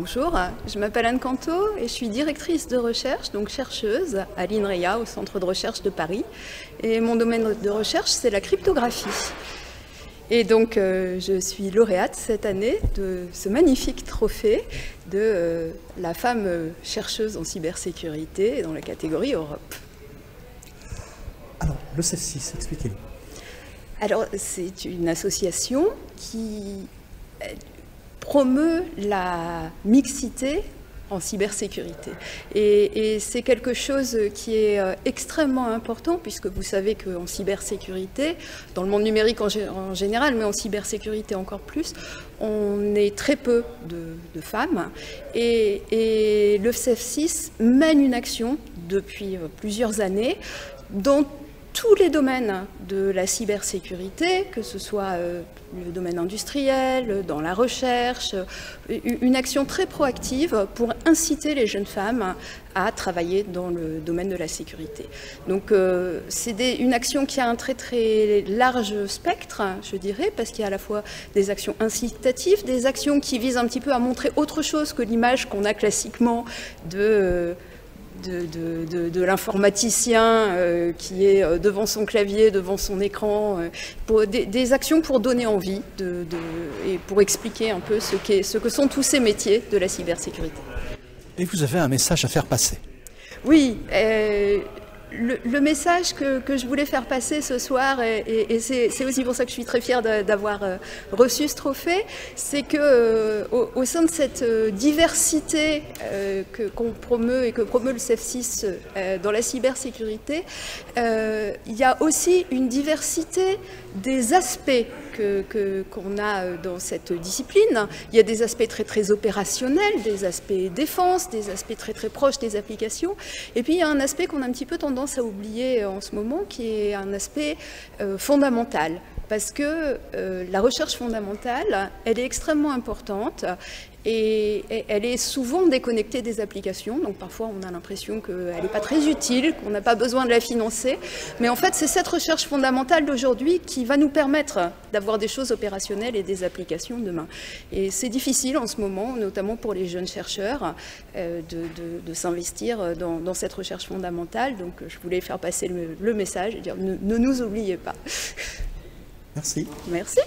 Bonjour, je m'appelle Anne Canto et je suis directrice de recherche, donc chercheuse à l'INREA, au Centre de recherche de Paris. Et mon domaine de recherche, c'est la cryptographie. Et donc, je suis lauréate cette année de ce magnifique trophée de la femme chercheuse en cybersécurité dans la catégorie Europe. Alors, le CEF6, expliquez-nous. Alors, c'est une association qui promeut la mixité en cybersécurité. Et c'est quelque chose qui est extrêmement important, puisque vous savez qu'en cybersécurité, dans le monde numérique en général, mais en cybersécurité encore plus, on est très peu de femmes. Et le CEF6 mène une action depuis plusieurs années dont tous les domaines de la cybersécurité, que ce soit le domaine industriel, dans la recherche, une action très proactive pour inciter les jeunes femmes à travailler dans le domaine de la sécurité. Donc c'est une action qui a un très très large spectre, je dirais, parce qu'il y a à la fois des actions incitatives, des actions qui visent un petit peu à montrer autre chose que l'image qu'on a classiquement de l'informaticien qui est devant son clavier, devant son écran, des actions pour donner envie et pour expliquer un peu ce que sont tous ces métiers de la cybersécurité. Et vous avez un message à faire passer. Oui, le message que je voulais faire passer ce soir, et c'est aussi pour ça que je suis très fière d'avoir reçu ce trophée, c'est que au sein de cette diversité qu'on promeut et que promeut le CEF6 dans la cybersécurité, il y a aussi une diversité des aspects qu'on a dans cette discipline. Il y a des aspects très très opérationnels, des aspects défense, des aspects très très proches des applications, et puis il y a un aspect qu'on a un petit peu tendance à oublier en ce moment, qui est un aspect fondamental. Parce que la recherche fondamentale, elle est extrêmement importante et elle est souvent déconnectée des applications. Donc parfois, on a l'impression qu'elle n'est pas très utile, qu'on n'a pas besoin de la financer. Mais en fait, c'est cette recherche fondamentale d'aujourd'hui qui va nous permettre d'avoir des choses opérationnelles et des applications demain. Et c'est difficile en ce moment, notamment pour les jeunes chercheurs, de s'investir dans cette recherche fondamentale. Donc je voulais faire passer le message et dire ne nous oubliez pas. Merci. Merci.